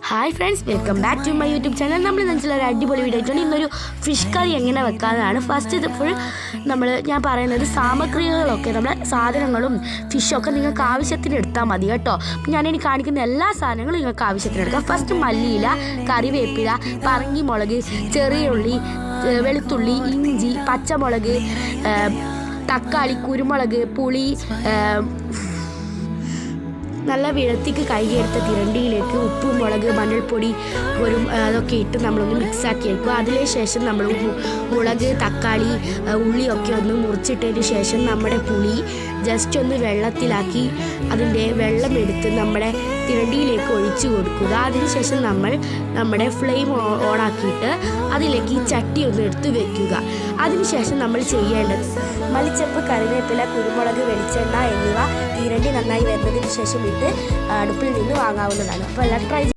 Hi friends, welcome back to my YouTube channel. നമ്മൾ ഒരു അടിപൊളി വീഡിയോ ആയിട്ടുണ്ട്. ഇന്നൊരു ഫിഷ് കറി എങ്ങനെ വെക്കാമെന്നാണ്. ഫസ്റ്റ് ഇത് ഫുൾ ഞാൻ പറയുന്നത് സാമഗ്രികളൊക്കെ നമ്മുടെ സാധനങ്ങളും ഫിഷൊക്കെ നിങ്ങൾക്ക് ആവശ്യത്തിന് എടുത്താൽ മതി കേട്ടോ. ഞാനിനി കാണിക്കുന്ന എല്ലാ സാധനങ്ങളും നിങ്ങൾക്ക് ആവശ്യത്തിന് എടുക്കാം. ഫസ്റ്റ് മല്ലിയില, കറിവേപ്പില, പറങ്കി മുളക്, ചെറിയ ഉള്ളി, വെളുത്തുള്ളി, ഇഞ്ചി, പച്ചമുളക്, തക്കാളി, കുരുമുളക്, പുളി, നല്ല വെളുത്തിക്ക് കഴുകിയെടുത്ത തിരണ്ടിയിലേക്ക് ഉപ്പ്, മുളക്, മഞ്ഞൾപ്പൊടി അതൊക്കെ ഇട്ട് നമ്മളൊന്ന് മിക്സാക്കി എടുക്കുക. അതിന് ശേഷം നമ്മൾ മുളക്, തക്കാളി, ഉള്ളിയൊക്കെ ഒന്ന് മുറിച്ചിട്ടതിന് ശേഷം നമ്മുടെ പുളി ജസ്റ്റ് ഒന്ന് വെള്ളത്തിലാക്കി അതിൻ്റെ വെള്ളം എടുത്ത് നമ്മുടെ തിരണ്ടിയിലേക്ക് ഒഴിച്ചു കൊടുക്കുക. അതിനുശേഷം നമ്മൾ നമ്മുടെ ഫ്ലെയിം ഓണാക്കിയിട്ട് അതിലേക്ക് ഈ ചട്ടി ഒന്ന് എടുത്ത് വെക്കുക. അതിനുശേഷം നമ്മൾ ചെയ്യേണ്ടത് മല്ലിച്ചപ്പ്, കറിവേപ്പില, കുരുമുളക്, വെളിച്ചെണ്ണ എന്നിവ തിരണ്ടി നന്നായി വരുന്നതിന് ശേഷം ഇട്ട് അടുപ്പിൽ നിന്ന് വാങ്ങാവുന്നതാണ്. അപ്പോൾ എല്ലാം ട്രൈ